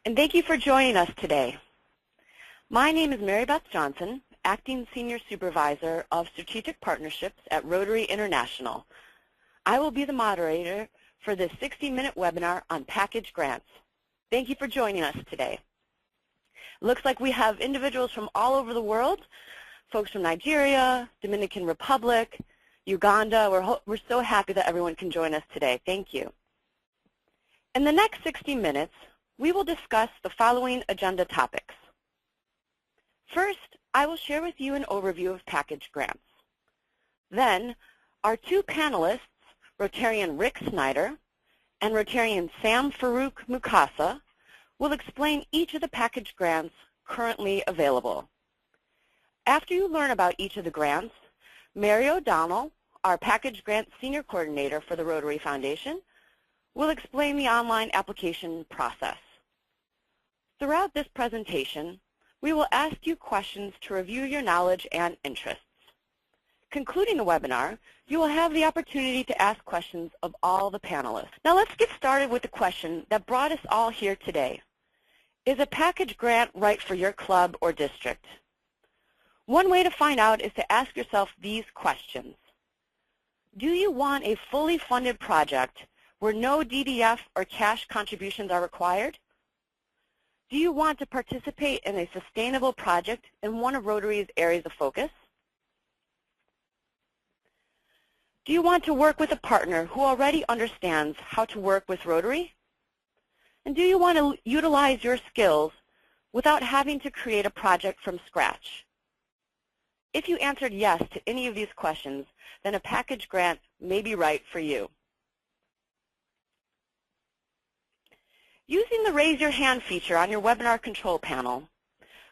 and thank you for joining us today. My name is Mary Beth Johnson, Acting Senior Supervisor of Strategic Partnerships at Rotary International. I will be the moderator for this 60-minute webinar on package grants. Thank you for joining us today. It looks like we have individuals from all over the world, folks from Nigeria, Dominican Republic, Uganda. We're so happy that everyone can join us today. Thank you. In the next 60 minutes, we will discuss the following agenda topics. First, I will share with you an overview of package grants. Then, our two panelists, Rotarian Rick Snyder and Rotarian Sam Farouk Mukasa, will explain each of the package grants currently available. After you learn about each of the grants, Mary O'Donnell, our package grant senior coordinator for the Rotary Foundation, will explain the online application process. Throughout this presentation, we will ask you questions to review your knowledge and interests. Concluding the webinar, you will have the opportunity to ask questions of all the panelists. Now let's get started with the question that brought us all here today. Is a package grant right for your club or district? One way to find out is to ask yourself these questions. Do you want a fully funded project where no DDF or cash contributions are required? Do you want to participate in a sustainable project in one of Rotary's areas of focus? Do you want to work with a partner who already understands how to work with Rotary? And do you want to utilize your skills without having to create a project from scratch? If you answered yes to any of these questions, then a package grant may be right for you. Using the Raise Your Hand feature on your webinar control panel,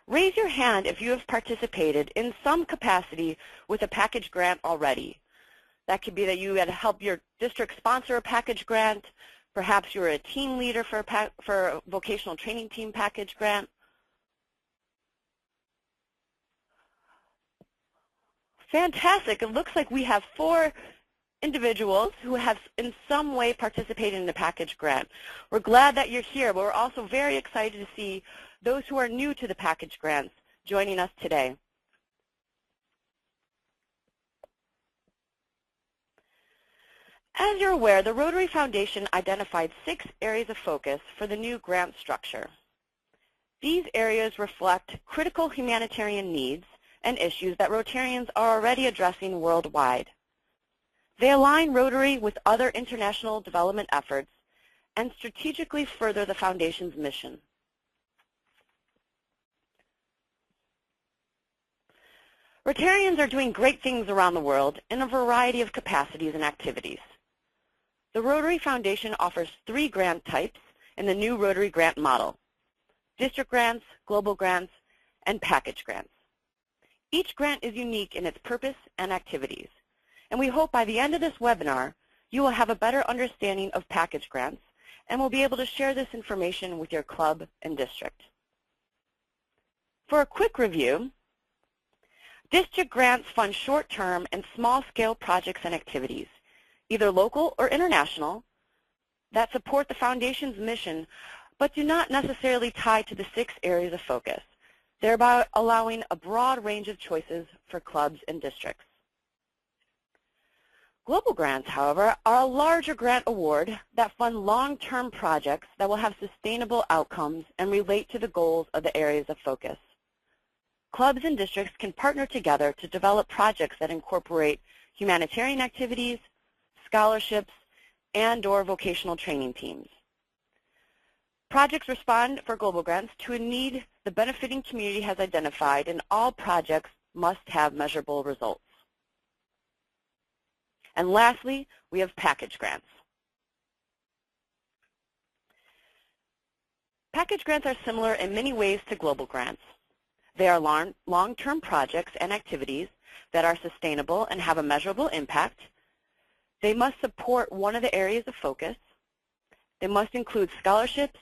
raise your hand if you have participated in some capacity with a package grant already. That could be that you had to help your district sponsor a package grant, perhaps you were a team leader for a vocational training team package grant. Fantastic. It looks like we have 4 individuals who have in some way participated in the package grant. We're glad that you're here, but we're also very excited to see those who are new to the package grants joining us today. As you're aware, the Rotary Foundation identified 6 areas of focus for the new grant structure. These areas reflect critical humanitarian needs and issues that Rotarians are already addressing worldwide. They align Rotary with other international development efforts and strategically further the Foundation's mission. Rotarians are doing great things around the world in a variety of capacities and activities. The Rotary Foundation offers 3 grant types in the new Rotary grant model: district grants, global grants, and package grants. Each grant is unique in its purpose and activities, and we hope by the end of this webinar you will have a better understanding of package grants and will be able to share this information with your club and district. For a quick review, district grants fund short-term and small-scale projects and activities, either local or international, that support the Foundation's mission but do not necessarily tie to the 6 areas of focus, thereby allowing a broad range of choices for clubs and districts. Global grants, however, are a larger grant award that fund long-term projects that will have sustainable outcomes and relate to the goals of the areas of focus. Clubs and districts can partner together to develop projects that incorporate humanitarian activities, scholarships, and/or vocational training teams. Projects respond for global grants to a need the benefiting community has identified, and all projects must have measurable results. And lastly, we have package grants. Package grants are similar in many ways to global grants. They are long-term projects and activities that are sustainable and have a measurable impact. They must support one of the areas of focus. They must include scholarships,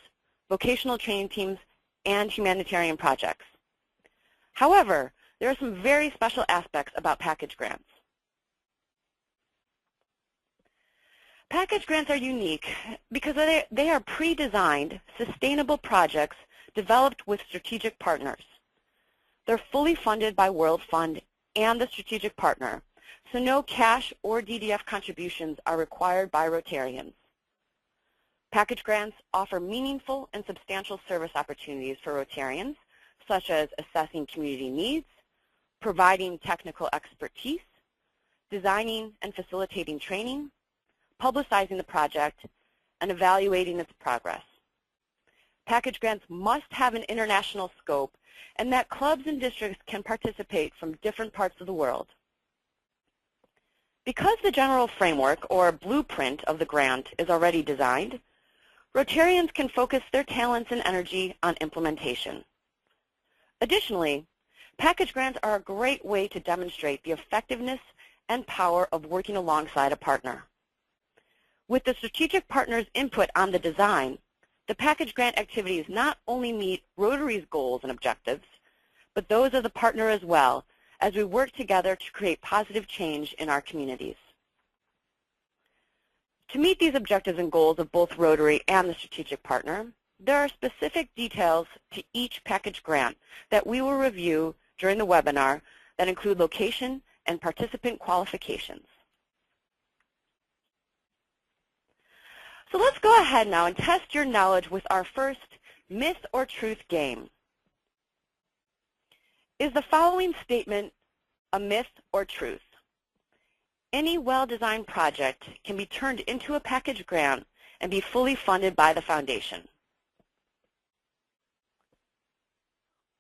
vocational training teams, and humanitarian projects. However, there are some very special aspects about package grants. Package grants are unique because they are pre-designed, sustainable projects developed with strategic partners. They're fully funded by World Fund and the strategic partner, so no cash or DDF contributions are required by Rotarians. Package grants offer meaningful and substantial service opportunities for Rotarians, such as assessing community needs, providing technical expertise, designing and facilitating training, publicizing the project, and evaluating its progress. Package grants must have an international scope and that clubs and districts can participate from different parts of the world. Because the general framework or blueprint of the grant is already designed, Rotarians can focus their talents and energy on implementation. Additionally, package grants are a great way to demonstrate the effectiveness and power of working alongside a partner. With the strategic partner's input on the design, the package grant activities not only meet Rotary's goals and objectives, but those of the partner as well, as we work together to create positive change in our communities. To meet these objectives and goals of both Rotary and the strategic partner, there are specific details to each package grant that we will review during the webinar that include location and participant qualifications. So let's go ahead now and test your knowledge with our first myth or truth game. Is the following statement a myth or truth? Any well-designed project can be turned into a package grant and be fully funded by the foundation.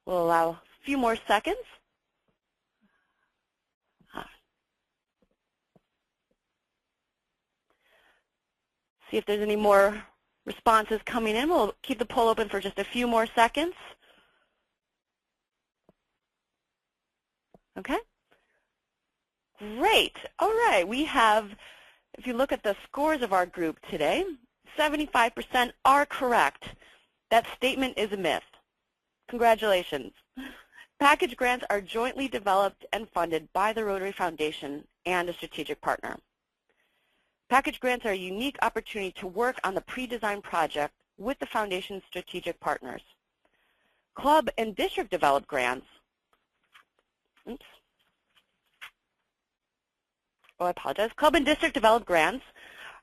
We'll allow a few more seconds. See if there's any more responses coming in. We'll keep the poll open for just a few more seconds. Okay. Great. All right. We have, if you look at the scores of our group today, 75% are correct. That statement is a myth. Congratulations. Package grants are jointly developed and funded by the Rotary Foundation and a strategic partner. Package grants are a unique opportunity to work on the pre-designed project with the Foundation's strategic partners. Club and district developed grants, Club and district developed grants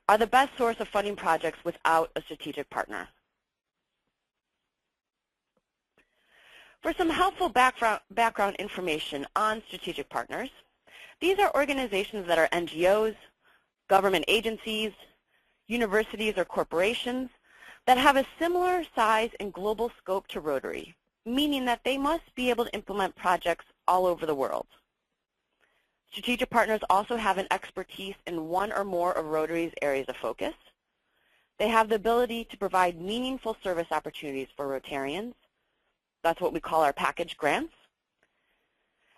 are the best source of funding projects without a strategic partner. For some helpful background information on strategic partners, these are organizations that are NGOs, government agencies, universities, or corporations that have a similar size and global scope to Rotary, meaning that they must be able to implement projects all over the world. Strategic partners also have an expertise in one or more of Rotary's areas of focus. They have the ability to provide meaningful service opportunities for Rotarians. That's what we call our package grants.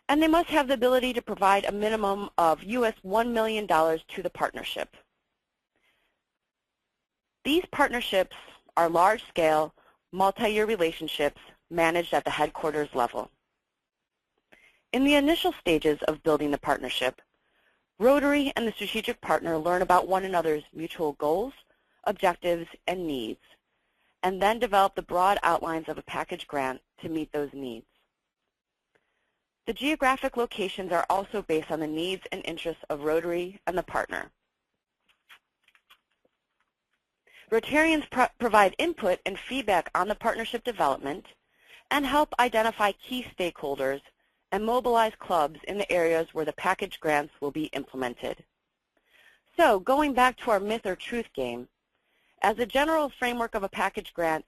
And they must have the ability to provide a minimum of US $1 million to the partnership. These partnerships are large-scale, multi-year relationships managed at the headquarters level. In the initial stages of building the partnership, Rotary and the strategic partner learn about one another's mutual goals, objectives, and needs, and then develop the broad outlines of a package grant to meet those needs. The geographic locations are also based on the needs and interests of Rotary and the partner. Rotarians provide input and feedback on the partnership development and help identify key stakeholders and mobilize clubs in the areas where the package grants will be implemented. So, going back to our myth or truth game, as a general framework of a package grant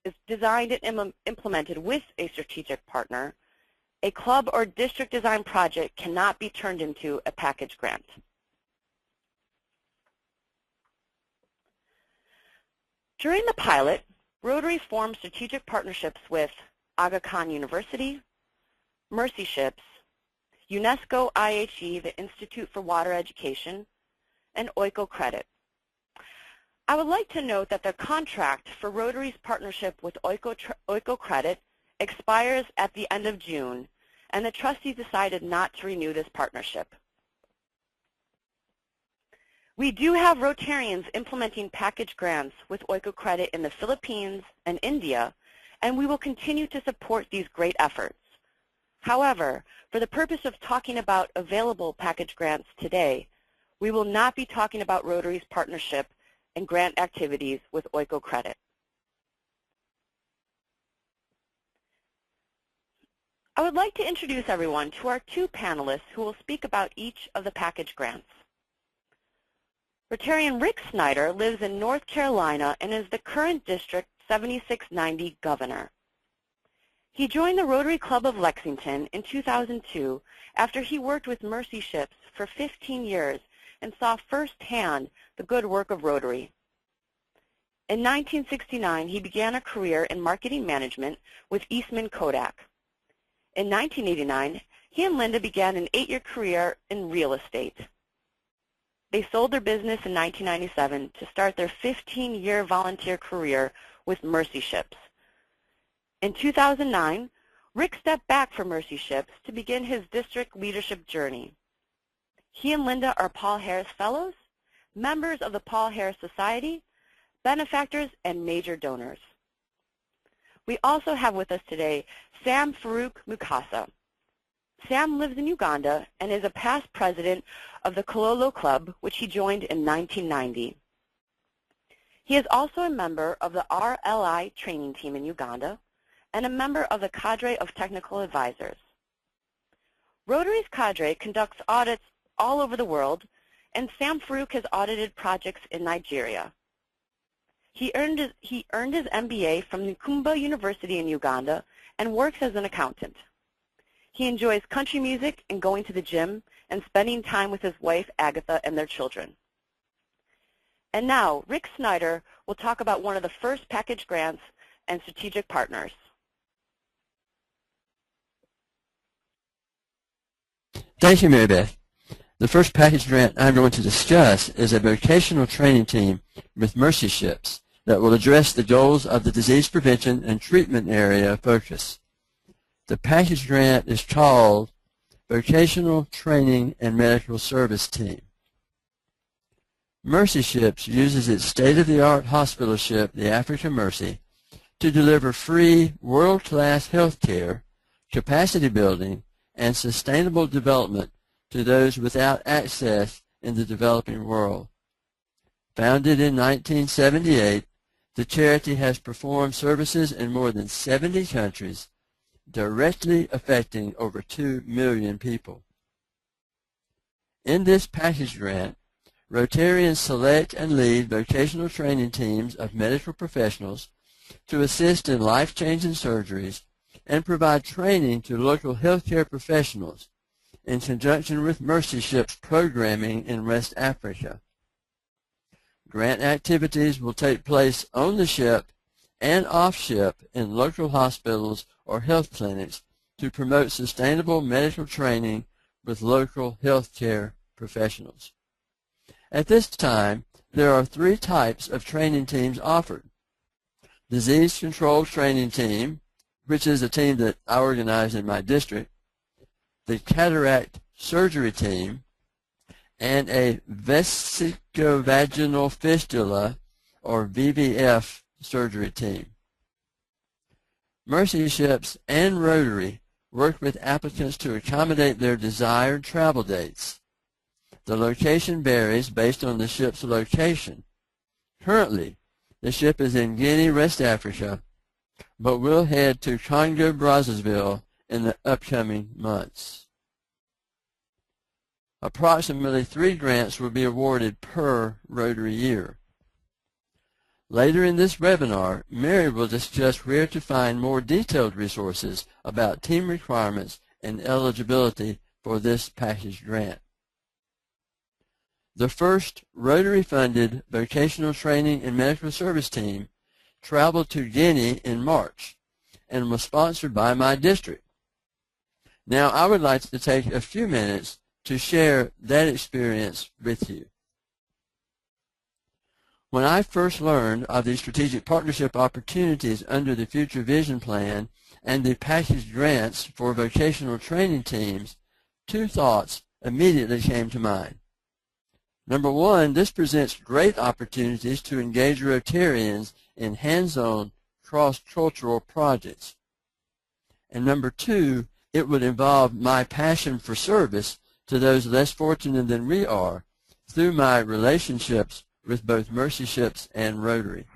is designed and implemented with a strategic partner, a club or district design project cannot be turned into a package grant. During the pilot, Rotary formed strategic partnerships with Aga Khan University, Mercy Ships, UNESCO IHE, the Institute for Water Education, and Oiko Credit. I would like to note that the contract for Rotary's partnership with Oiko Credit expires at the end of June, and the trustees decided not to renew this partnership. We do have Rotarians implementing package grants with Oiko Credit in the Philippines and India, and we will continue to support these great efforts. However, for the purpose of talking about available package grants today, we will not be talking about Rotary's partnership and grant activities with Oiko Credit. I would like to introduce everyone to our two panelists who will speak about each of the package grants. Rotarian Rick Snyder lives in North Carolina and is the current District 7690 Governor. He joined the Rotary Club of Lexington in 2002 after he worked with Mercy Ships for 15 years and saw firsthand the good work of Rotary. In 1969, he began a career in marketing management with Eastman Kodak. In 1989, he and Linda began an 8-year career in real estate. They sold their business in 1997 to start their 15-year volunteer career with Mercy Ships. In 2009, Rick stepped back from Mercy Ships to begin his district leadership journey. He and Linda are Paul Harris Fellows, members of the Paul Harris Society, benefactors, and major donors. We also have with us today Sam Farouk Mukasa. Sam lives in Uganda and is a past president of the Kololo Club, which he joined in 1990. He is also a member of the RLI training team in Uganda and a member of the cadre of technical advisors. Rotary's cadre conducts audits all over the world, and Sam Farouk has audited projects in Nigeria. He earned his MBA from Nkumba University in Uganda and works as an accountant. He enjoys country music and going to the gym and spending time with his wife, Agatha, and their children. And now, Rick Snyder will talk about one of the first package grants and strategic partners. Thank you, Mary Beth. The first package grant I'm going to discuss is a vocational training team with Mercy Ships that will address the goals of the disease prevention and treatment area of focus. The package grant is called Vocational Training and Medical Service Team. Mercy Ships uses its state-of-the-art hospital ship, the African Mercy, to deliver free, world-class health care, capacity building, and sustainable development to those without access in the developing world. Founded in 1978, the charity has performed services in more than 70 countries, directly affecting over 2 million people. In this package grant, Rotarians select and lead vocational training teams of medical professionals to assist in life-changing surgeries and provide training to local healthcare professionals in conjunction with Mercy Ships programming in West Africa. Grant activities will take place on the ship and off ship in local hospitals or health clinics to promote sustainable medical training with local healthcare professionals. At this time, there are 3 types of training teams offered. Disease Control Training Team, which is a team that I organize in my district, the Cataract Surgery Team, and a Vesicovaginal Fistula, or VVF, surgery team. Mercy Ships and Rotary work with applicants to accommodate their desired travel dates. The location varies based on the ship's location. Currently, the ship is in Guinea, West Africa, but will head to Congo-Brazzaville in the upcoming months. Approximately 3 grants will be awarded per Rotary year. Later in this webinar, Mary will discuss where to find more detailed resources about team requirements and eligibility for this package grant. The first Rotary-funded vocational training and medical service team traveled to Guinea in March and was sponsored by my district. Now I would like to take a few minutes to share that experience with you. When I first learned of the strategic partnership opportunities under the Future Vision Plan and the package grants for vocational training teams, 2 thoughts immediately came to mind. Number one, this presents great opportunities to engage Rotarians in hands-on cross-cultural projects. And number two, it would involve my passion for service to those less fortunate than we are through my relationships with both Mercy Ships and Rotary.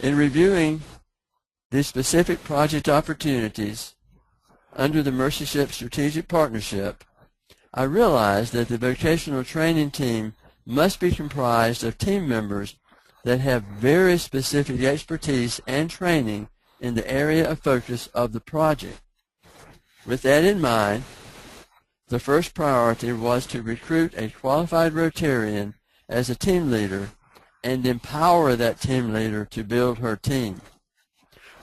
In reviewing the specific project opportunities under the Mercy Ship Strategic Partnership, I realized that the vocational training team must be comprised of team members that have very specific expertise and training in the area of focus of the project. With that in mind, the first priority was to recruit a qualified Rotarian as a team leader and empower that team leader to build her team.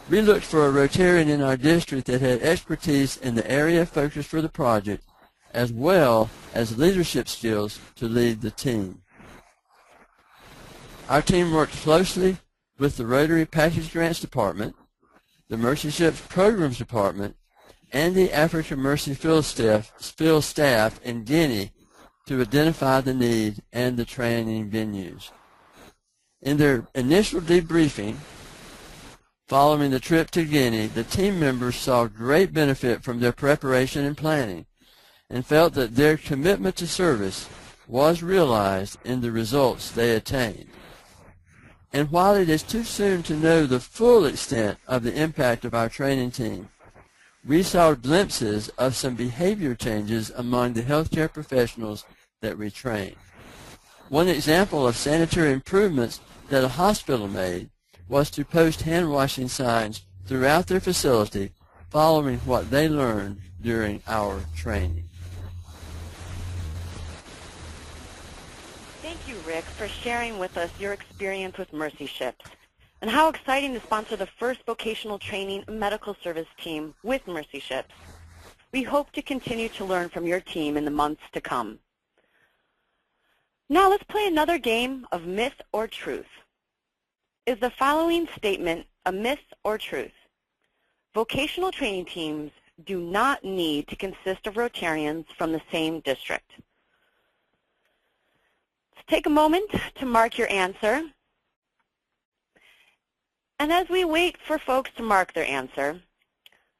We looked for a Rotarian in our district that had expertise in the area of focus for the project, as well as leadership skills to lead the team. Our team worked closely with the Rotary Package Grants Department, the Mercy Ships Programs Department, and the African Mercy field staff in Guinea to identify the need and the training venues. In their initial debriefing, following the trip to Guinea, the team members saw great benefit from their preparation and planning and felt that their commitment to service was realized in the results they attained. And while it is too soon to know the full extent of the impact of our training team, we saw glimpses of some behavior changes among the healthcare professionals that we trained. One example of sanitary improvements that a hospital made was to post hand washing signs throughout their facility following what they learned during our training. Thank you, Rick, for sharing with us your experience with Mercy Ships and how exciting to sponsor the first vocational training medical service team with Mercy Ships. We hope to continue to learn from your team in the months to come. Now let's play another game of myth or truth. Is the following statement a myth or truth? Vocational training teams do not need to consist of Rotarians from the same district. Let's take a moment to mark your answer. And as we wait for folks to mark their answer,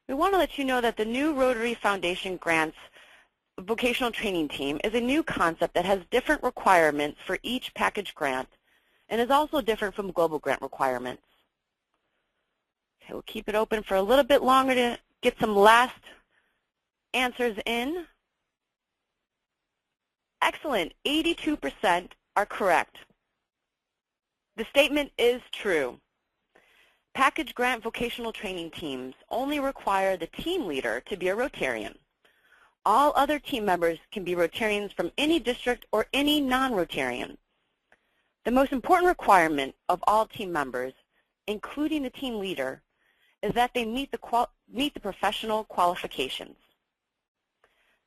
we want to let you know that the new Rotary Foundation Grants Vocational Training Team is a new concept that has different requirements for each package grant and is also different from global grant requirements. Okay, we'll keep it open for a little bit longer to get some last answers in. Excellent. 82% are correct. The statement is true. Package grant vocational training teams only require the team leader to be a Rotarian. All other team members can be Rotarians from any district or any non-Rotarian. The most important requirement of all team members, including the team leader, is that they meet the professional qualifications.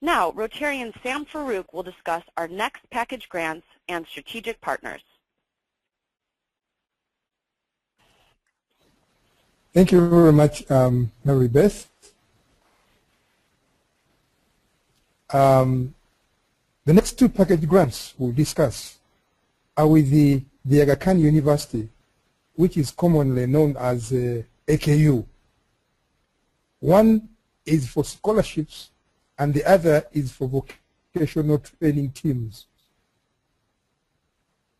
Now, Rotarian Sam Farouk will discuss our next package grants and strategic partners. Thank you very much, Mary Beth. The next two package grants we'll discuss are with the Aga Khan University, which is commonly known as AKU. One is for scholarships and the other is for vocational training teams.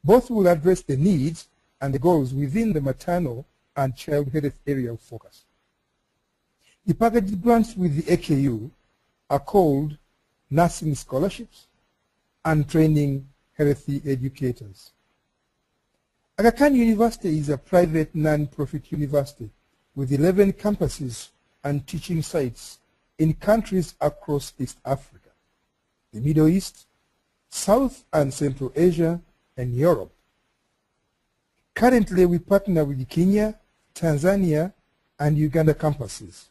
Both will address the needs and the goals within the maternal and child health area of focus. The package grants with the AKU are called nursing scholarships and training healthy educators. Aga Khan University is a private non-profit university with 11 campuses and teaching sites in countries across East Africa, the Middle East, South and Central Asia, and Europe. Currently, we partner with Kenya, Tanzania, and Uganda campuses.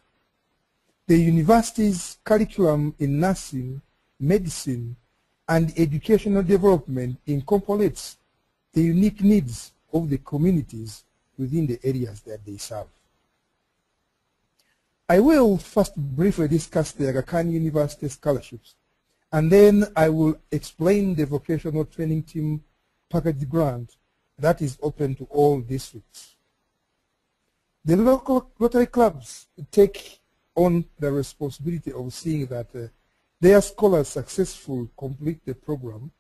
The university's curriculum in nursing, medicine, and educational development incorporates the unique needs of the communities within the areas that they serve. I will first briefly discuss the Aga Khan University scholarships and then I will explain the vocational training team package grant that is open to all districts. The local Rotary clubs take on the responsibility of seeing that their scholars successfully complete the program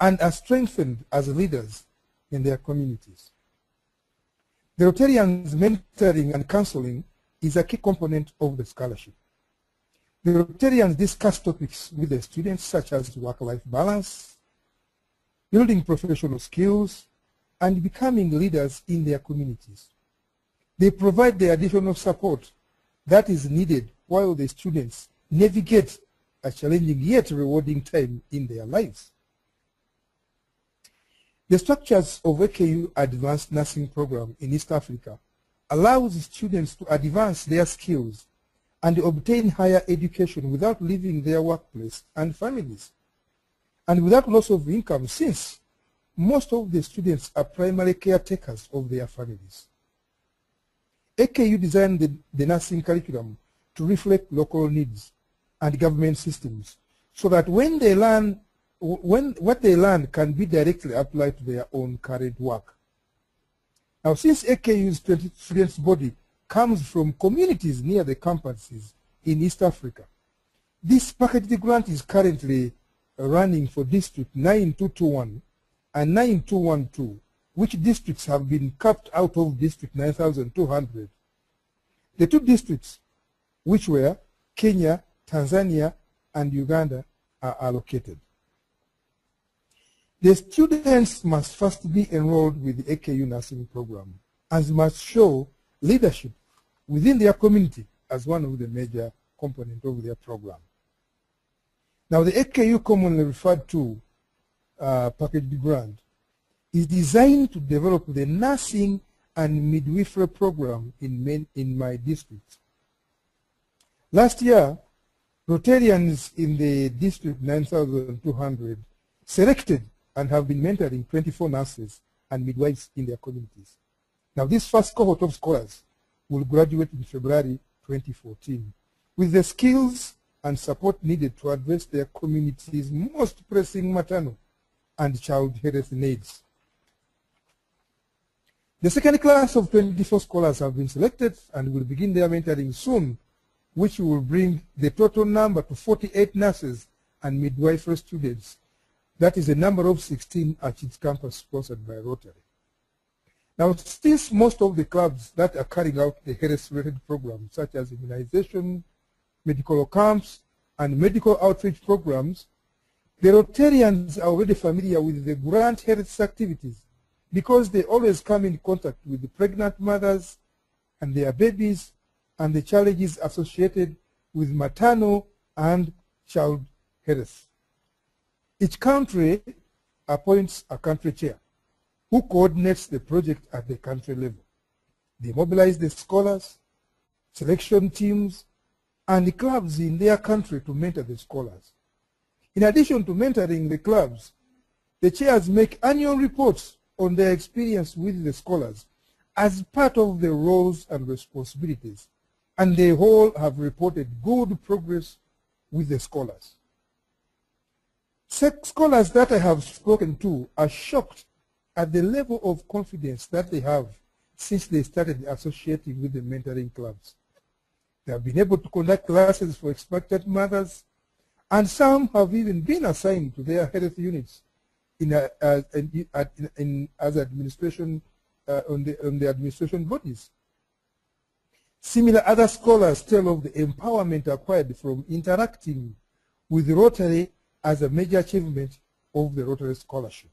and are strengthened as leaders in their communities. The Rotarians' mentoring and counseling is a key component of the scholarship. The Rotarians discuss topics with the students such as work-life balance, building professional skills, and becoming leaders in their communities. They provide the additional support that is needed while the students navigate a challenging yet rewarding time in their lives. The structures of AKU Advanced Nursing Program in East Africa allows students to advance their skills and obtain higher education without leaving their workplace and families, and without loss of income, since most of the students are primary caretakers of their families. AKU designed the nursing curriculum to reflect local needs and government systems so that when they learn, what they learn can be directly applied to their own current work. Now, since AKU's students' body comes from communities near the campuses in East Africa, this packaged grant is currently running for District 9221 and 9212, which districts have been capped out of District 9200. The two districts, which were Kenya, Tanzania, and Uganda, are allocated. The students must first be enrolled with the AKU nursing program and must show leadership within their community as one of the major components of their program. Now, the AKU commonly referred to packaged grant is designed to develop the nursing and midwifery program in my district. Last year, Rotarians in the District 9200 selected and have been mentoring 24 nurses and midwives in their communities. Now, this first cohort of scholars will graduate in February 2014 with the skills and support needed to address their community's most pressing maternal and child health needs. The second class of 24 scholars have been selected and will begin their mentoring soon, which will bring the total number to 48 nurses and midwifery students. That is a number of 16 at its campus sponsored by Rotary. Now, since most of the clubs that are carrying out the health-related programs, such as immunization, medical camps, and medical outreach programs, the Rotarians are already familiar with the grant health activities because they always come in contact with the pregnant mothers and their babies and the challenges associated with maternal and child health. Each country appoints a country chair who coordinates the project at the country level. They mobilize the scholars, selection teams, and the clubs in their country to mentor the scholars. In addition to mentoring the clubs, the chairs make annual reports on their experience with the scholars as part of their roles and responsibilities, and they all have reported good progress with the scholars. Scholars that I have spoken to are shocked at the level of confidence that they have since they started associating with the mentoring clubs. They have been able to conduct classes for expectant mothers, and some have even been assigned to their health units as administration on the administration bodies. Similar other scholars tell of the empowerment acquired from interacting with Rotary as a major achievement of the Rotary Scholarship.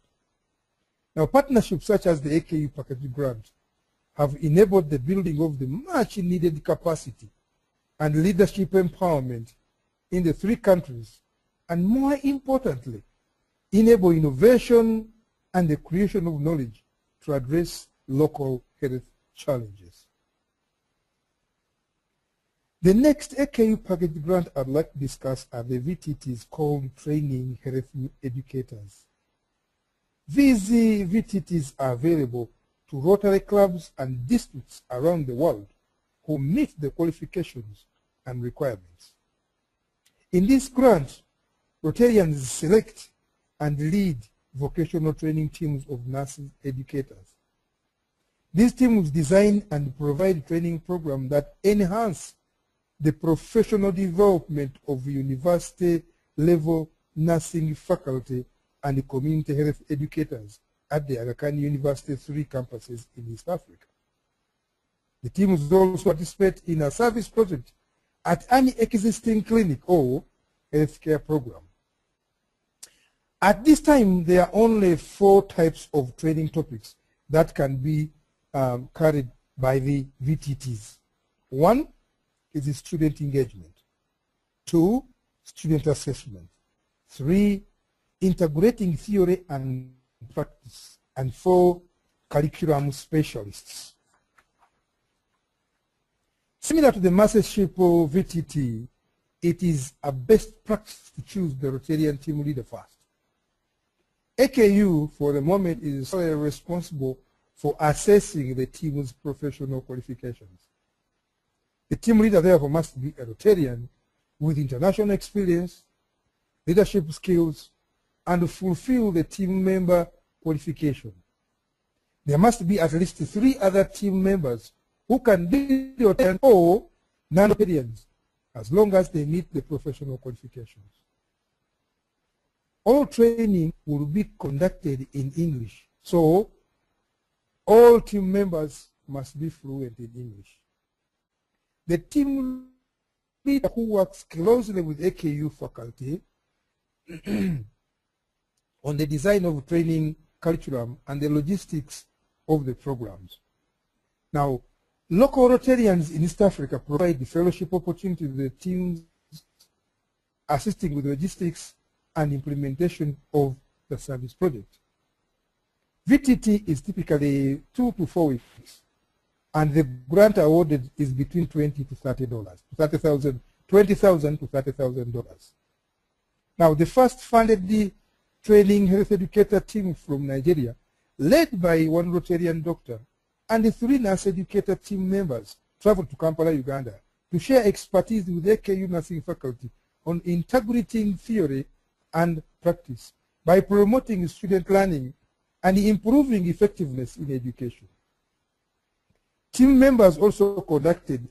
Now, partnerships such as the AKU Package Grant have enabled the building of the much needed capacity and leadership empowerment in the three countries, and more importantly, enable innovation and the creation of knowledge to address local health challenges. The next AKU package grant I'd like to discuss are the VTTs called Training Health Educators. These VTTs are available to Rotary clubs and districts around the world who meet the qualifications and requirements. In this grant, Rotarians select and lead vocational training teams of nurses educators. These teams design and provide training programs that enhance the professional development of university-level nursing faculty and community health educators at the Aga Khan University 3 campuses in East Africa. The teams also participate in a service project at any existing clinic or healthcare program. At this time, there are only 4 types of training topics that can be carried by the VTTs. 1 is the student engagement. 2, student assessment. 3, integrating theory and practice. And 4, curriculum specialists. Similar to the mastership VTT, it is a best practice to choose the Rotarian team leader first. AKU, for the moment, is solely responsible for assessing the team's professional qualifications. The team leader, therefore, must be a Rotarian with international experience, leadership skills, and fulfill the team member qualification. There must be at least 3 other team members who can be Rotarian or non-Rotarians, as long as they meet the professional qualifications. All training will be conducted in English, so all team members must be fluent in English. The team leader who works closely with AKU faculty on the design of training curriculum and the logistics of the programs. Now, local Rotarians in East Africa provide the fellowship opportunity to the teams assisting with logistics and implementation of the service project. VTT is typically 2 to 4 weeks, and the grant awarded is between $20 to $30, $20,000 to $30,000. Now, the first funded the training health educator team from Nigeria, led by 1 Rotarian doctor, and the 3 nurse educator team members traveled to Kampala, Uganda, to share expertise with AKU nursing faculty on integrating theory and practice by promoting student learning and improving effectiveness in education. Team members also conducted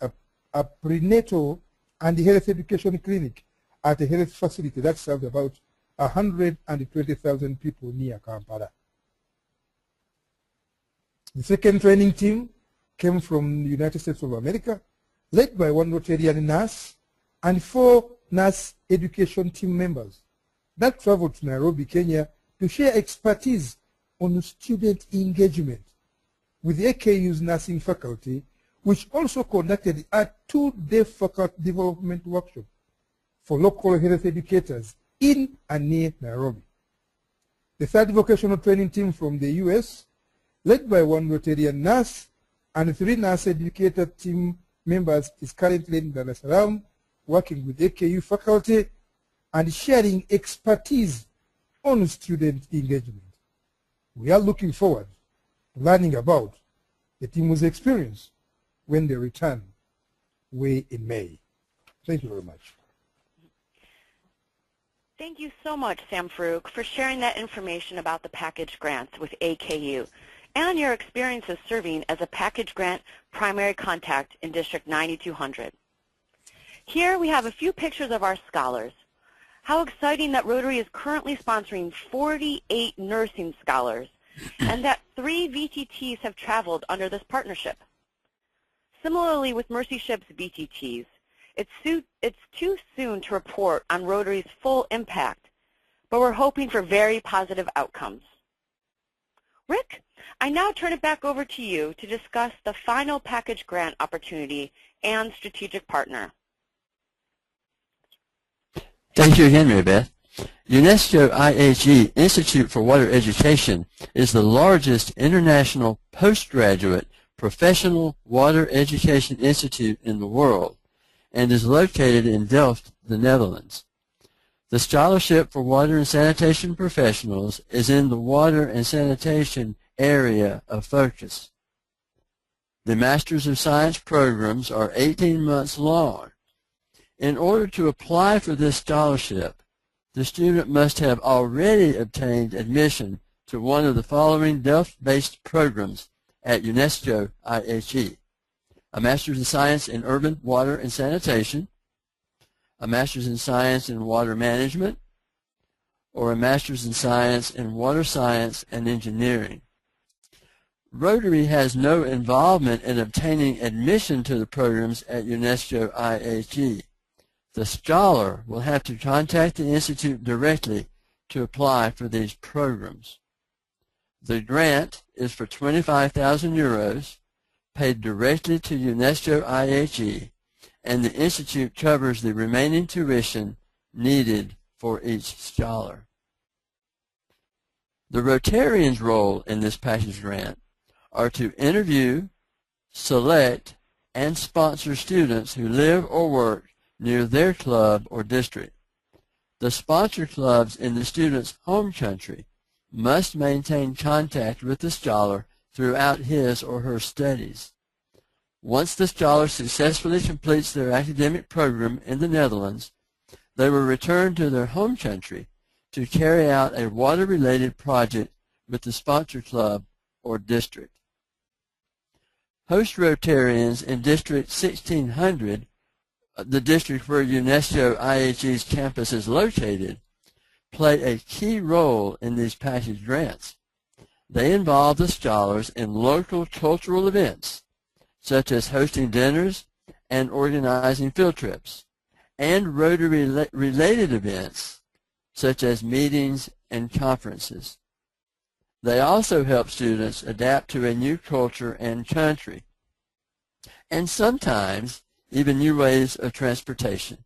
a prenatal and health education clinic at a health facility that served about 120,000 people near Kampala. The second training team came from the United States of America, led by 1 Rotarian nurse and 4 nurse education team members that traveled to Nairobi, Kenya, to share expertise on student engagement with AKU's nursing faculty, which also conducted a 2-day faculty development workshop for local health educators in and near Nairobi. The third vocational training team from the U.S., led by 1 Rotarian nurse and 3 nurse educator team members, is currently in Dar es Salaam, working with AKU faculty and sharing expertise on student engagement. We are looking forward to learning about the team's experience when they return way in May. Thank you very much. Thank you so much, Sam Farouk, for sharing that information about the package grants with AKU and your experiences serving as a package grant primary contact in District 9200. Here we have a few pictures of our scholars. How exciting that Rotary is currently sponsoring 48 nursing scholars and that 3 VTTs have traveled under this partnership. Similarly with Mercy Ship's VTTs, it's too soon to report on Rotary's full impact, but we're hoping for very positive outcomes. Rick, I now turn it back over to you to discuss the final package grant opportunity and strategic partner. Thank you again, Mary Beth. UNESCO IHE Institute for Water Education is the largest international postgraduate professional water education institute in the world and is located in Delft, the Netherlands. The Scholarship for Water and Sanitation Professionals is in the water and sanitation area of focus. The Masters of Science programs are 18 months long. In order to apply for this scholarship, the student must have already obtained admission to one of the following Delft-based programs at UNESCO IHE: a Master's in Science in Urban Water and Sanitation, a Master's in Science in Water Management, or a Master's in Science in Water Science and Engineering. Rotary has no involvement in obtaining admission to the programs at UNESCO IHE. The scholar will have to contact the Institute directly to apply for these programs. The grant is for 25,000 euros, paid directly to UNESCO IHE, and the Institute covers the remaining tuition needed for each scholar. The Rotarians' role in this package grant are to interview, select, and sponsor students who live or work near their club or district. The sponsor clubs in the student's home country must maintain contact with the scholar throughout his or her studies. Once the scholar successfully completes their academic program in the Netherlands, they will return to their home country to carry out a water-related project with the sponsor club or district. Host Rotarians in District 1600, the district where UNESCO IHE's campus is located, play a key role in these package grants. They involve the scholars in local cultural events, such as hosting dinners and organizing field trips, and Rotary-related events, such as meetings and conferences. They also help students adapt to a new culture and country, and sometimes even new ways of transportation.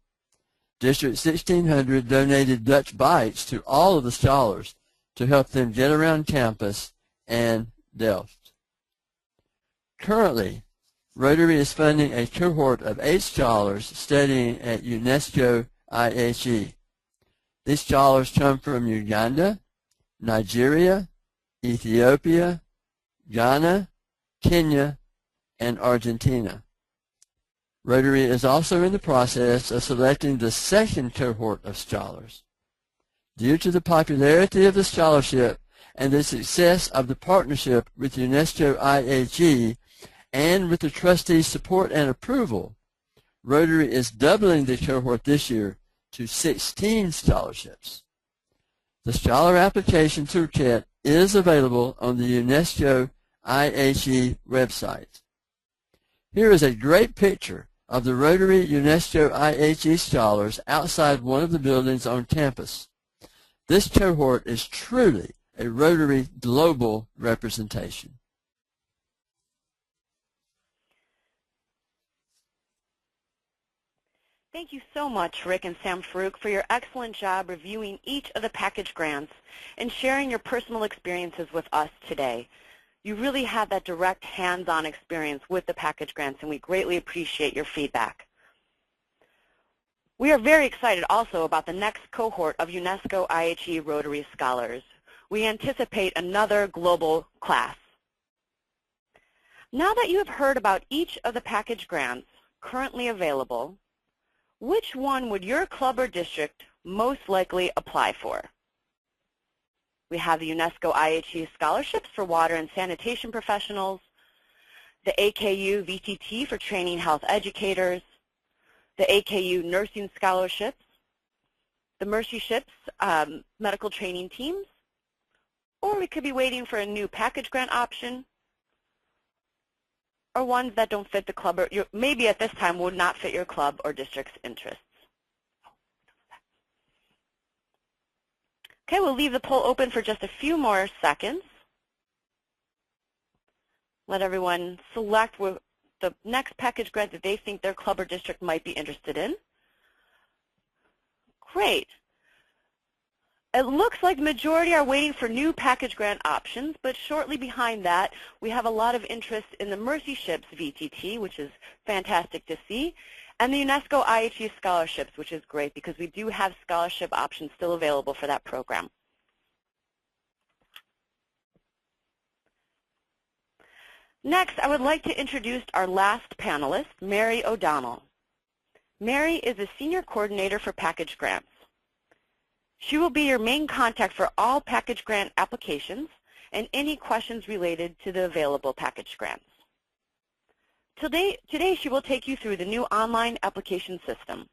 District 1600 donated Dutch bikes to all of the scholars to help them get around campus and Delft. Currently, Rotary is funding a cohort of 8 scholars studying at UNESCO IHE. These scholars come from Uganda, Nigeria, Ethiopia, Ghana, Kenya, and Argentina. Rotary is also in the process of selecting the second cohort of scholars. Due to the popularity of the scholarship and the success of the partnership with UNESCO IHE and with the trustees' support and approval, Rotary is doubling the cohort this year to 16 scholarships. The Scholar Application Toolkit is available on the UNESCO IHE website. Here is a great picture of the Rotary UNESCO IHE scholars outside one of the buildings on campus. This cohort is truly a Rotary global representation. Thank you so much, Rick and Sam Farouk, for your excellent job reviewing each of the package grants and sharing your personal experiences with us today. You really have that direct hands-on experience with the package grants, and we greatly appreciate your feedback. We are very excited also about the next cohort of UNESCO IHE Rotary Scholars. We anticipate another global class. Now that you have heard about each of the package grants currently available, which one would your club or district most likely apply for? We have the UNESCO IHE scholarships for water and sanitation professionals, the AKU VTT for training health educators, the AKU nursing scholarships, the Mercy Ships medical training teams, or we could be waiting for a new package grant option, or ones that don't fit the club, or maybe at this time would not fit your club or district's interests. Okay, we'll leave the poll open for just a few more seconds. Let everyone select the next package grant that they think their club or district might be interested in. Great. It looks like the majority are waiting for new package grant options, but shortly behind that, we have a lot of interest in the Mercy Ships VTT, which is fantastic to see, and the UNESCO IHE scholarships, which is great because we do have scholarship options still available for that program. Next, I would like to introduce our last panelist, Mary O'Donnell. Mary is a Senior Coordinator for Package Grants. She will be your main contact for all package grant applications and any questions related to the available package grants. Today she will take you through the new online application system.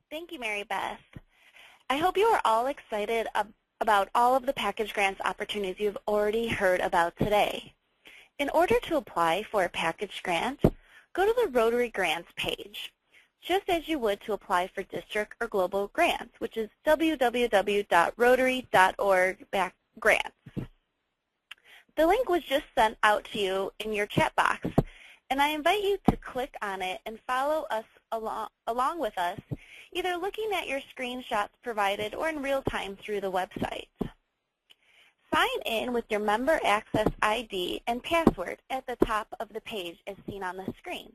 Thank you, Mary Beth. I hope you are all excited about all of the package grants opportunities you've already heard about today. In order to apply for a package grant, go to the Rotary Grants page, just as you would to apply for district or global grants, which is www.rotary.org/grants. The link was just sent out to you in your chat box, and I invite you to click on it and follow us along with us, either looking at your screenshots provided or in real time through the website. Sign in with your member access ID and password at the top of the page as seen on the screen.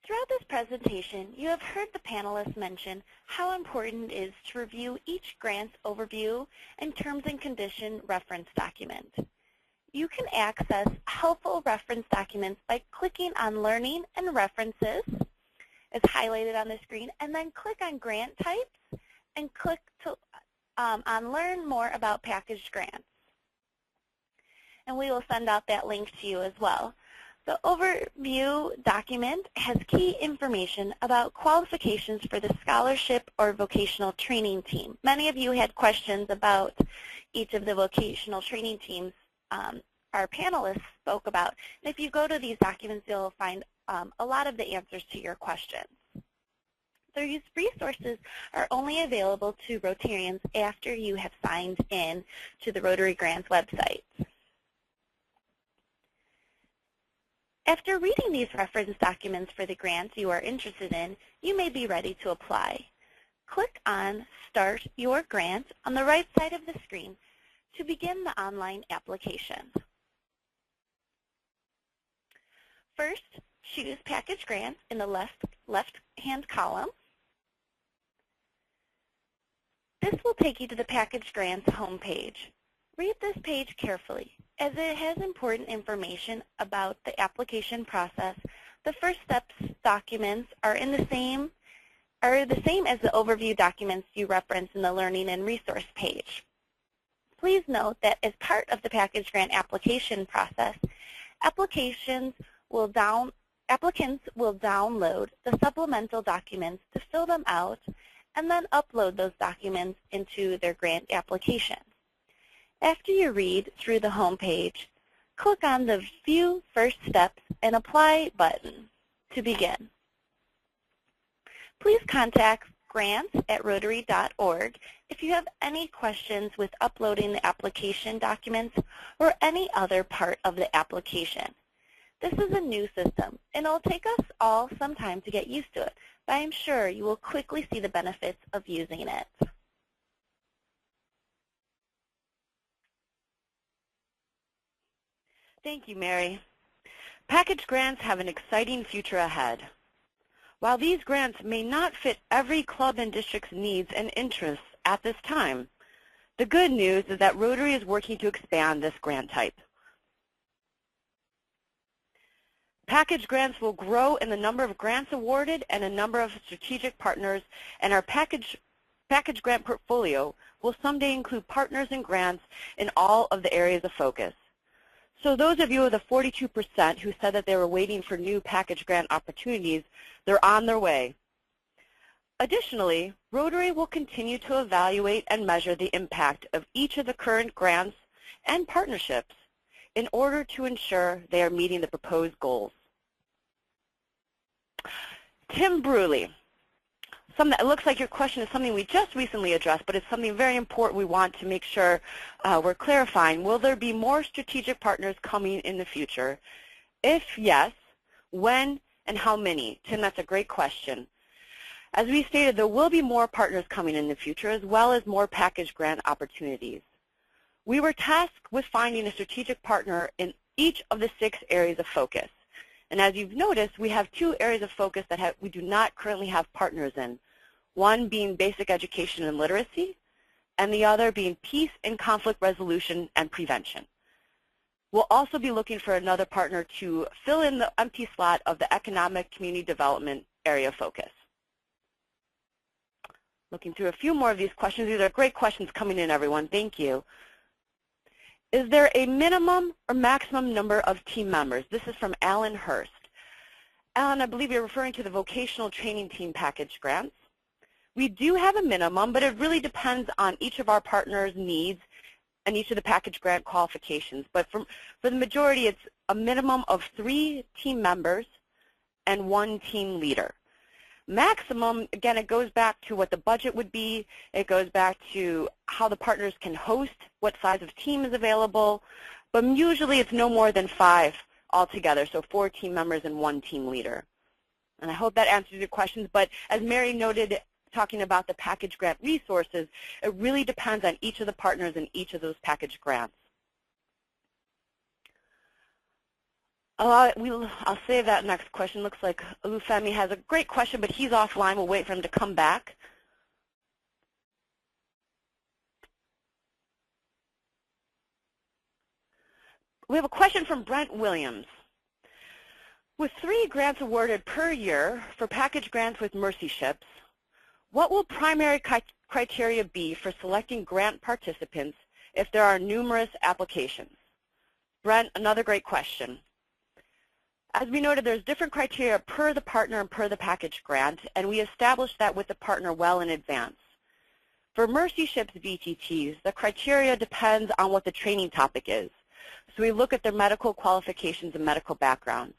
Throughout this presentation, you have heard the panelists mention how important it is to review each grant's overview and terms and condition reference document. You can access helpful reference documents by clicking on Learning and References, as highlighted on the screen, and then click on Grant Types and click on Learn More About Packaged Grants. And we will send out that link to you as well. The overview document has key information about qualifications for the scholarship or vocational training team. Many of you had questions about each of the vocational training teams our panelists spoke about. And if you go to these documents, you'll find a lot of the answers to your questions. These resources are only available to Rotarians after you have signed in to the Rotary Grants website. After reading these reference documents for the grants you are interested in, you may be ready to apply. Click on Start Your Grant on the right side of the screen to begin the online application. First, choose Package Grants in the left-hand column. This will take you to the Package Grants homepage. Read this page carefully, as it has important information about the application process. The first steps documents are the same as the overview documents you reference in the Learning and Resource page. Please note that as part of the package grant application process, applicants will download the supplemental documents to fill them out and then upload those documents into their grant application. After you read through the home page, click on the View First Steps and Apply button to begin. Please contact grants@rotary.org if you have any questions with uploading the application documents or any other part of the application. This is a new system, and it'll take us all some time to get used to it, but I'm sure you will quickly see the benefits of using it. Thank you, Mary. Package grants have an exciting future ahead. While these grants may not fit every club and district's needs and interests at this time, the good news is that Rotary is working to expand this grant type. Package grants will grow in the number of grants awarded and a number of strategic partners, and our package grant portfolio will someday include partners and grants in all of the areas of focus. So those of you of the 42% who said that they were waiting for new package grant opportunities, they're on their way. Additionally, Rotary will continue to evaluate and measure the impact of each of the current grants and partnerships in order to ensure they are meeting the proposed goals. Tim Bruley, it looks like your question is something we just recently addressed, but it's something very important we want to make sure we're clarifying. Will there be more strategic partners coming in the future? If yes, when and how many? Tim, that's a great question. As we stated, there will be more partners coming in the future, as well as more package grant opportunities. We were tasked with finding a strategic partner in each of the 6 areas of focus. And as you've noticed, we have 2 areas of focus that we do not currently have partners in, one being basic education and literacy, and the other being peace and conflict resolution and prevention. We'll also be looking for another partner to fill in the empty slot of the economic community development area focus. Looking through a few more of these questions. These are great questions coming in, everyone. Thank you. Is there a minimum or maximum number of team members? This is from Alan Hurst. Alan, I believe you're referring to the vocational training team package grants. We do have a minimum, but it really depends on each of our partners' needs and each of the package grant qualifications. But for the majority, it's a minimum of 3 team members and 1 team leader. Maximum, again, it goes back to what the budget would be. It goes back to how the partners can host, what size of team is available. But usually it's no more than 5 altogether, so 4 team members and 1 team leader. And I hope that answers your questions. But as Mary noted, talking about the package grant resources, it really depends on each of the partners in each of those package grants. I'll save that next question. Looks like Olufemi has a great question, but he's offline. We'll wait for him to come back. We have a question from Brent Williams. With 3 grants awarded per year for package grants with Mercy Ships, what will primary criteria be for selecting grant participants if there are numerous applications? Brent, another great question. As we noted, there's different criteria per the partner and per the package grant, and we established that with the partner well in advance. For Mercy Ships VTTs, the criteria depends on what the training topic is. So we look at their medical qualifications and medical background.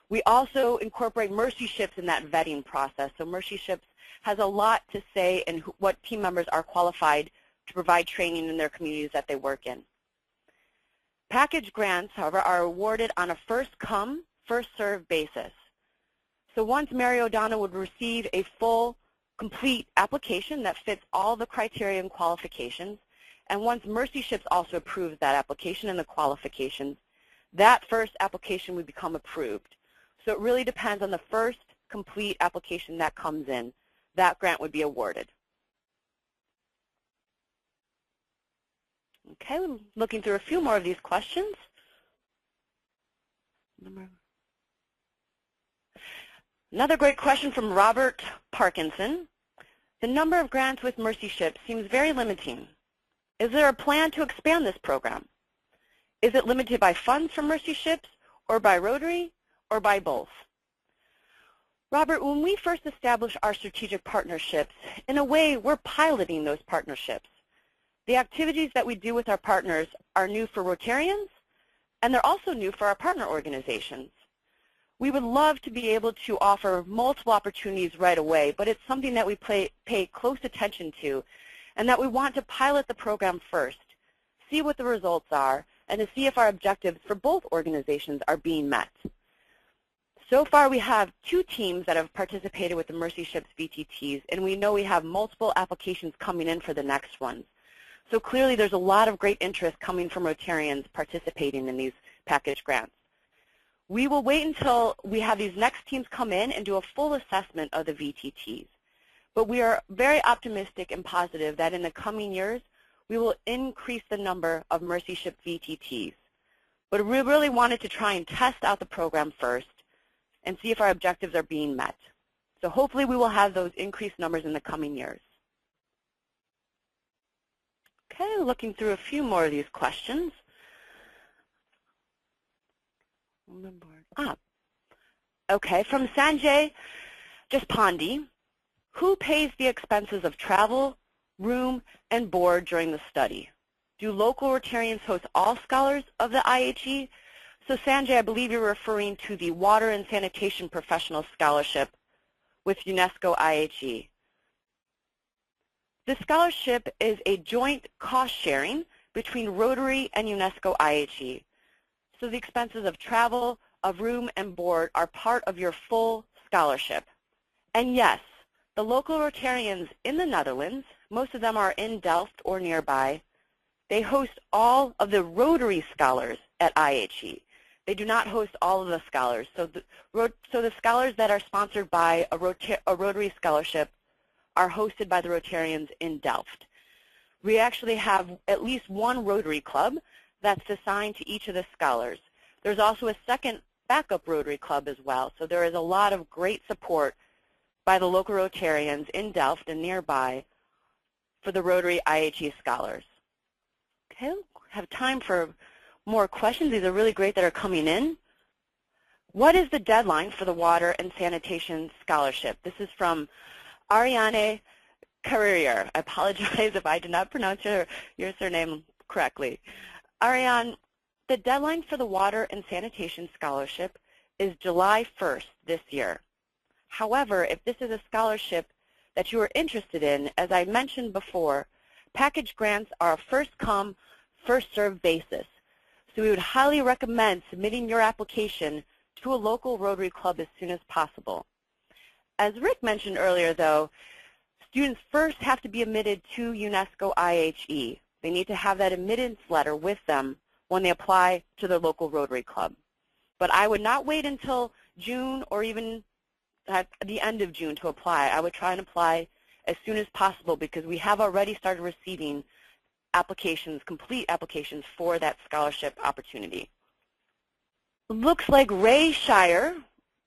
We also incorporate Mercy Ships in that vetting process. So Mercy Ships has a lot to say in what team members are qualified to provide training in their communities that they work in. Package grants, however, are awarded on a first-come, first-served basis. So once Mary O'Donnell would receive a full, complete application that fits all the criteria and qualifications, and once Mercy Ships also approves that application and the qualifications, that first application would become approved. So it really depends on the first complete application that comes in. That grant would be awarded. Okay, I'm looking through a few more of these questions. Another great question from Robert Parkinson. The number of grants with Mercy Ships seems very limiting. Is there a plan to expand this program? Is it limited by funds from Mercy Ships, or by Rotary, or by both? Robert, when we first established our strategic partnerships, in a way, we're piloting those partnerships. The activities that we do with our partners are new for Rotarians, and they're also new for our partner organizations. We would love to be able to offer multiple opportunities right away, but it's something that we pay close attention to, and that we want to pilot the program first, see what the results are, and to see if our objectives for both organizations are being met. So far, we have 2 teams that have participated with the Mercy Ships VTTs, and we know we have multiple applications coming in for the next ones. So clearly, there's a lot of great interest coming from Rotarians participating in these package grants. We will wait until we have these next teams come in and do a full assessment of the VTTs. But we are very optimistic and positive that in the coming years, we will increase the number of Mercy Ship VTTs. But we really wanted to try and test out the program first and see if our objectives are being met. So hopefully we will have those increased numbers in the coming years. Okay, looking through a few more of these questions. Okay, from Sanjay Jaspandi, who pays the expenses of travel, room, and board during the study? Do local Rotarians host all scholars of the IHE? So Sanjay, I believe you're referring to the Water and Sanitation Professional Scholarship with UNESCO IHE. This scholarship is a joint cost sharing between Rotary and UNESCO IHE. So the expenses of travel, of room, and board are part of your full scholarship. And yes, the local Rotarians in the Netherlands, most of them are in Delft or nearby, they host all of the Rotary scholars at IHE. They do not host all of the scholars. So the scholars that are sponsored by a Rotary scholarship are hosted by the Rotarians in Delft. We actually have at least one Rotary club that's assigned to each of the scholars. There's also a second backup Rotary Club as well, so there is a lot of great support by the local Rotarians in Delft and nearby for the Rotary IHE scholars. Okay, have time for more questions. These are really great that are coming in. What is the deadline for the Water and Sanitation Scholarship? This is from Ariane Carrier. I apologize if I did not pronounce your surname correctly. Ariane, the deadline for the Water and Sanitation Scholarship is July 1st this year. However, if this is a scholarship that you are interested in, as I mentioned before, package grants are a first-come, first-served basis. So we would highly recommend submitting your application to a local Rotary Club as soon as possible. As Rick mentioned earlier, though, students first have to be admitted to UNESCO IHE. They need to have that admittance letter with them when they apply to their local Rotary Club. But I would not wait until June or even at the end of June to apply. I would try and apply as soon as possible because we have already started receiving applications, complete applications for that scholarship opportunity. Looks like Ray Shire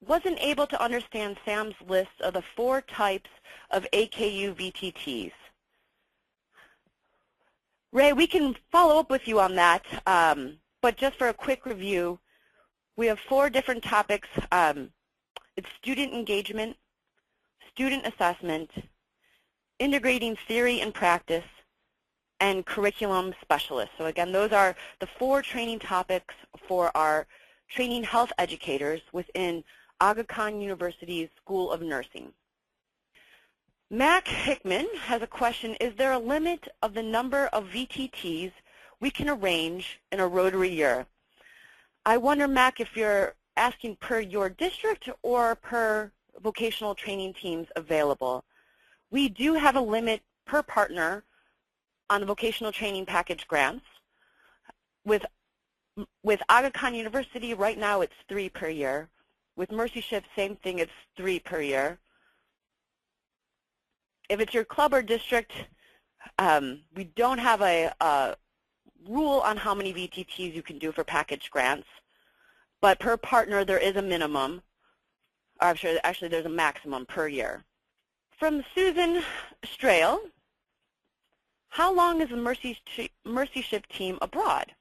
wasn't able to understand Sam's list of the 4 types of AKU VTTs. Ray, we can follow up with you on that, but just for a quick review, we have 4 different topics. It's student engagement, student assessment, integrating theory and practice, and curriculum specialists. So again, those are the 4 training topics for our training health educators within Aga Khan University's School of Nursing. Mac Hickman has a question, is there a limit of the number of VTTs we can arrange in a Rotary year? I wonder, Mac, if you're asking per your district or per vocational training teams available. We do have a limit per partner on the vocational training package grants. With Aga Khan University, right now it's 3 per year. With Mercy Shift, same thing, it's 3 per year. If it's your club or district, we don't have a rule on how many VTTs you can do for package grants, but per partner there is a minimum, or actually there's a maximum per year. From Susan Strail, how long is the Mercy Shift team abroad?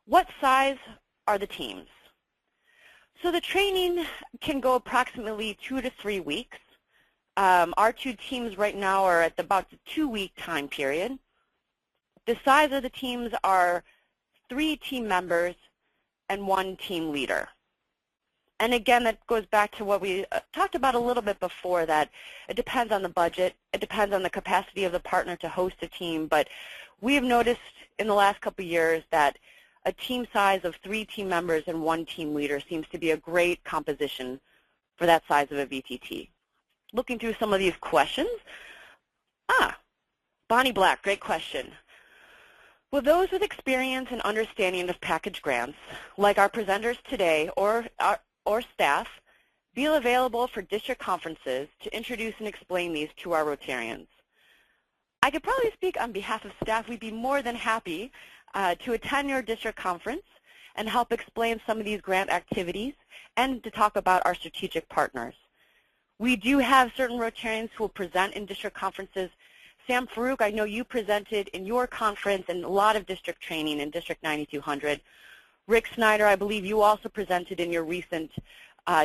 What size are the teams? So the training can go approximately 2 to 3 weeks. Our 2 teams right now are at about the 2-week time period. The size of the teams are 3 team members and 1 team leader. And again, that goes back to what we talked about a little bit before, that it depends on the budget, it depends on the capacity of the partner to host a team, but we have noticed in the last couple of years that a team size of 3 team members and 1 team leader seems to be a great composition for that size of a VTT. Looking through some of these questions. Bonnie Black, great question. Will those with experience and understanding of package grants, like our presenters today or staff, be available for district conferences to introduce and explain these to our Rotarians? I could probably speak on behalf of staff. We'd be more than happy to attend your district conference and help explain some of these grant activities and to talk about our strategic partners. We do have certain Rotarians who will present in district conferences. Sam Farouk, I know you presented in your conference and a lot of district training in District 9200. Rick Snyder, I believe you also presented in your recent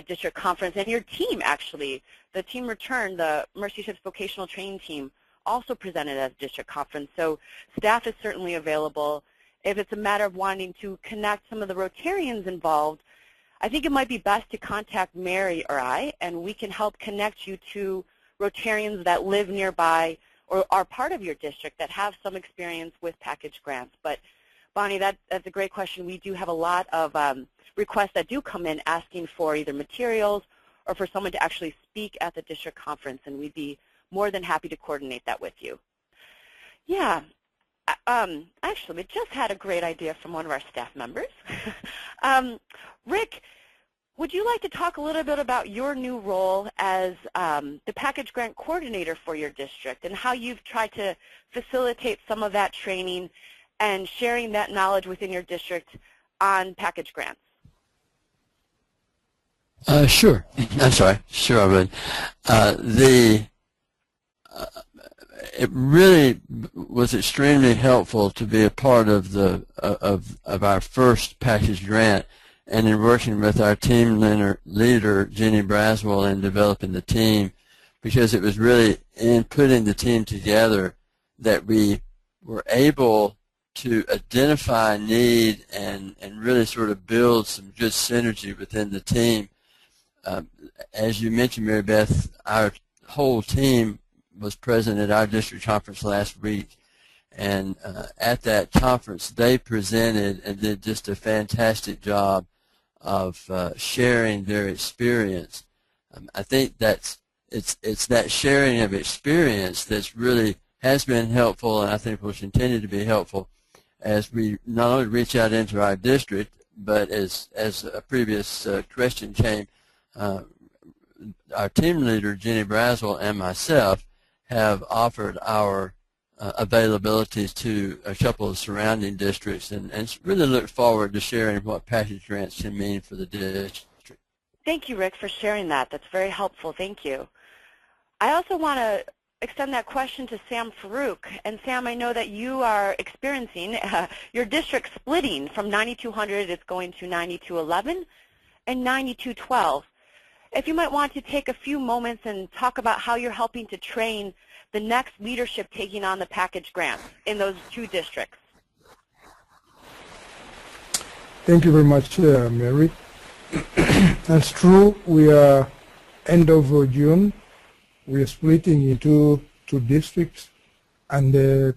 district conference, and your team actually, the team returned, the Mercy Shift's vocational training team, also presented at district conference. So staff is certainly available. If it's a matter of wanting to connect some of the Rotarians involved, I think it might be best to contact Mary or I, and we can help connect you to Rotarians that live nearby or are part of your district that have some experience with package grants. But Bonnie, that's a great question. We do have a lot of requests that do come in asking for either materials or for someone to actually speak at the district conference, and we'd be more than happy to coordinate that with you. Yeah. Actually, we just had a great idea from one of our staff members. Rick, would you like to talk a little bit about your new role as the package grant coordinator for your district and how you've tried to facilitate some of that training and sharing that knowledge within your district on package grants? Sure. I'm sorry. Sure, I would. It really was extremely helpful to be a part of the of our first package grant, and in working with our team leader Jenny Braswell in developing the team, because it was really in putting the team together that we were able to identify need and really sort of build some good synergy within the team. As you mentioned, Mary Beth, our whole team was present at our district conference last week, and at that conference they presented and did just a fantastic job of sharing their experience. I think it's that sharing of experience that's really has been helpful, and I think will continue to be helpful as we not only reach out into our district, but as a previous question came, our team leader Jenny Braswell and myself have offered our availabilities to a couple of surrounding districts, and really look forward to sharing what package grants can mean for the district. Thank you, Rick, for sharing that. That's very helpful. Thank you. I also want to extend that question to Sam Farouk. And Sam, I know that you are experiencing your district splitting from 9200, it's going to 9211 and 9212. If you might want to take a few moments and talk about how you're helping to train the next leadership taking on the package grants in those two districts. Thank you very much, Mary. That's true. We are end of June. We are splitting into two districts, and the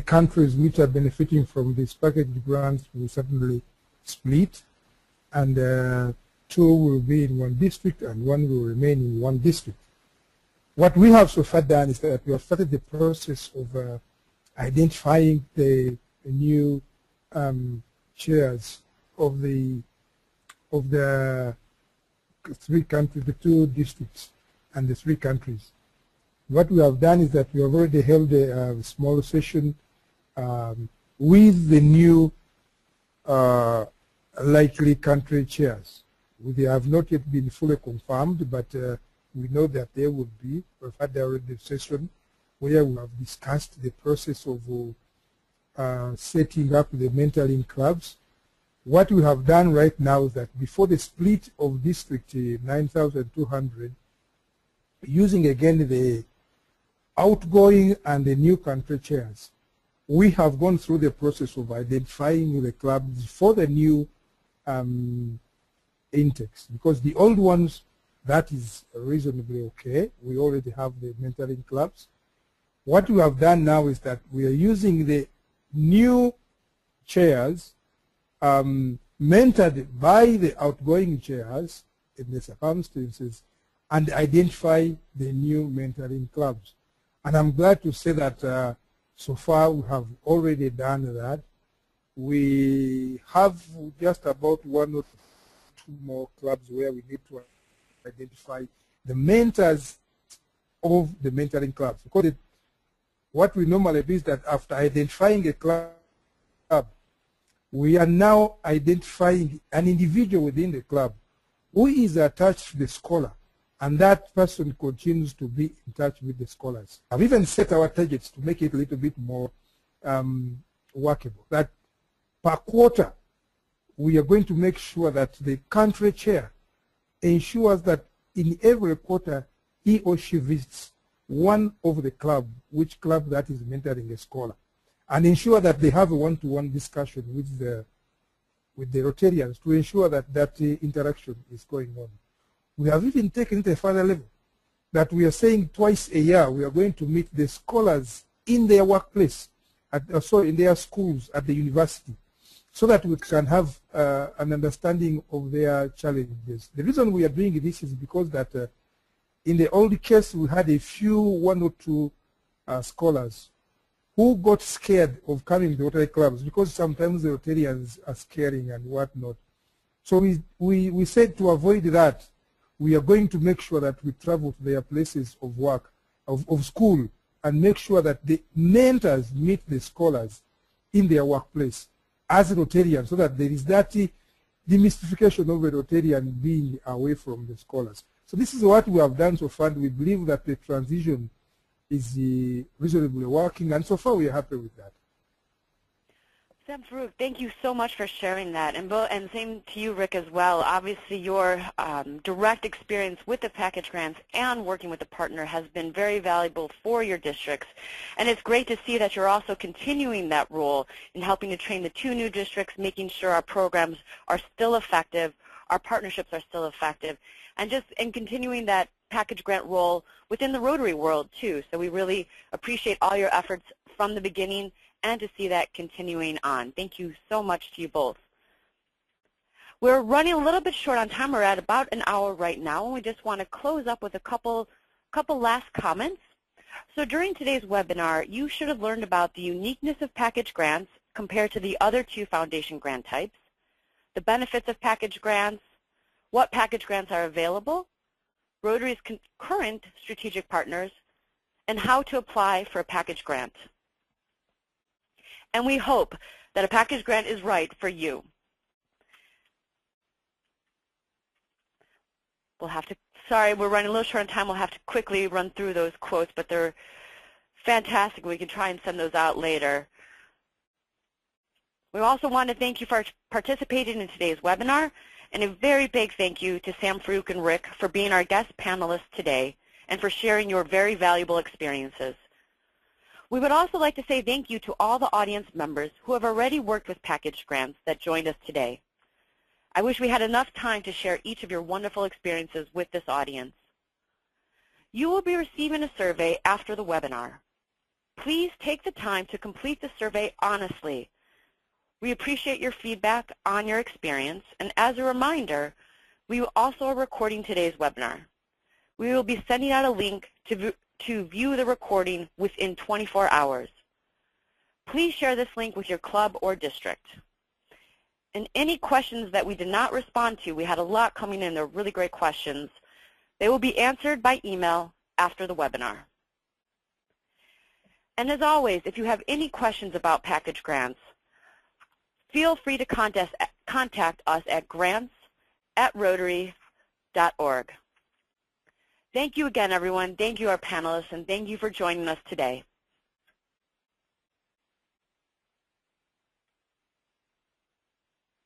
countries which are benefiting from these package grants will certainly split, and two will be in one district and one will remain in one district. What we have so far done is that we have started the process of identifying the new chairs of the three countries, the two districts and the three countries. What we have done is that we have already held a small session with the new likely country chairs. They have not yet been fully confirmed, but we know that there will be. We've had already a session where we have discussed the process of setting up the mentoring clubs. What we have done right now is that before the split of District 9200, using again the outgoing and the new country chairs, we have gone through the process of identifying the clubs for the new intakes, because the old ones, that is reasonably okay. We already have the mentoring clubs. What we have done now is that we are using the new chairs mentored by the outgoing chairs in the circumstances, and identify the new mentoring clubs. And I'm glad to say that so far we have already done that. We have just about one or two more clubs where we need to identify the mentors of the mentoring clubs. Because what we normally do is that after identifying a club, we are now identifying an individual within the club who is attached to the scholar, and that person continues to be in touch with the scholars. I've even set our targets to make it a little bit more workable. That per quarter, we are going to make sure that the country chair ensures that in every quarter he or she visits one of the club, which club that is mentoring a scholar, and ensure that they have a one-to-one discussion with the Rotarians to ensure that that interaction is going on. We have even taken it a further level, that we are saying twice a year we are going to meet the scholars in their workplace, in their schools, at the university, so that we can have an understanding of their challenges. The reason we are doing this is because that in the old case we had a few, one or two scholars who got scared of coming to Rotary clubs because sometimes the Rotarians are scaring and whatnot. So we said to avoid that, we are going to make sure that we travel to their places of work, of school, and make sure that the mentors meet the scholars in their workplace as Rotarians, so that there is that demystification of a Rotarian being away from the scholars. So this is what we have done so far. We believe that the transition is reasonably working, and so far we are happy with that. Sam Farouk, thank you so much for sharing that, and same to you, Rick, as well. Obviously, your direct experience with the package grants and working with the partner has been very valuable for your districts, and it's great to see that you're also continuing that role in helping to train the 2 new districts, making sure our programs are still effective, our partnerships are still effective, and continuing that package grant role within the Rotary world, too. So we really appreciate all your efforts from the beginning and to see that continuing on. Thank you so much to you both. We're running a little bit short on time. We're at about an hour right now, and we just want to close up with a couple last comments. So during today's webinar, you should have learned about the uniqueness of package grants compared to the other 2 foundation grant types, the benefits of package grants, what package grants are available, Rotary's current strategic partners, and how to apply for a package grant. And we hope that a package grant is right for you. Sorry, we're running a little short on time. We'll have to quickly run through those quotes, but they're fantastic. We can try and send those out later. We also want to thank you for participating in today's webinar, and a very big thank you to Sam Farouk and Rick for being our guest panelists today and for sharing your very valuable experiences. We would also like to say thank you to all the audience members who have already worked with package grants that joined us today. I wish we had enough time to share each of your wonderful experiences with this audience. You will be receiving a survey after the webinar. Please take the time to complete the survey honestly. We appreciate your feedback on your experience, and as a reminder, we also are recording today's webinar. We will be sending out a link to view the recording within 24 hours. Please share this link with your club or district. And any questions that we did not respond to, we had a lot coming in, they're really great questions, they will be answered by email after the webinar. And as always, if you have any questions about package grants, feel free to contact us at grants@rotary.org. Thank you again, everyone. Thank you, our panelists, and thank you for joining us today.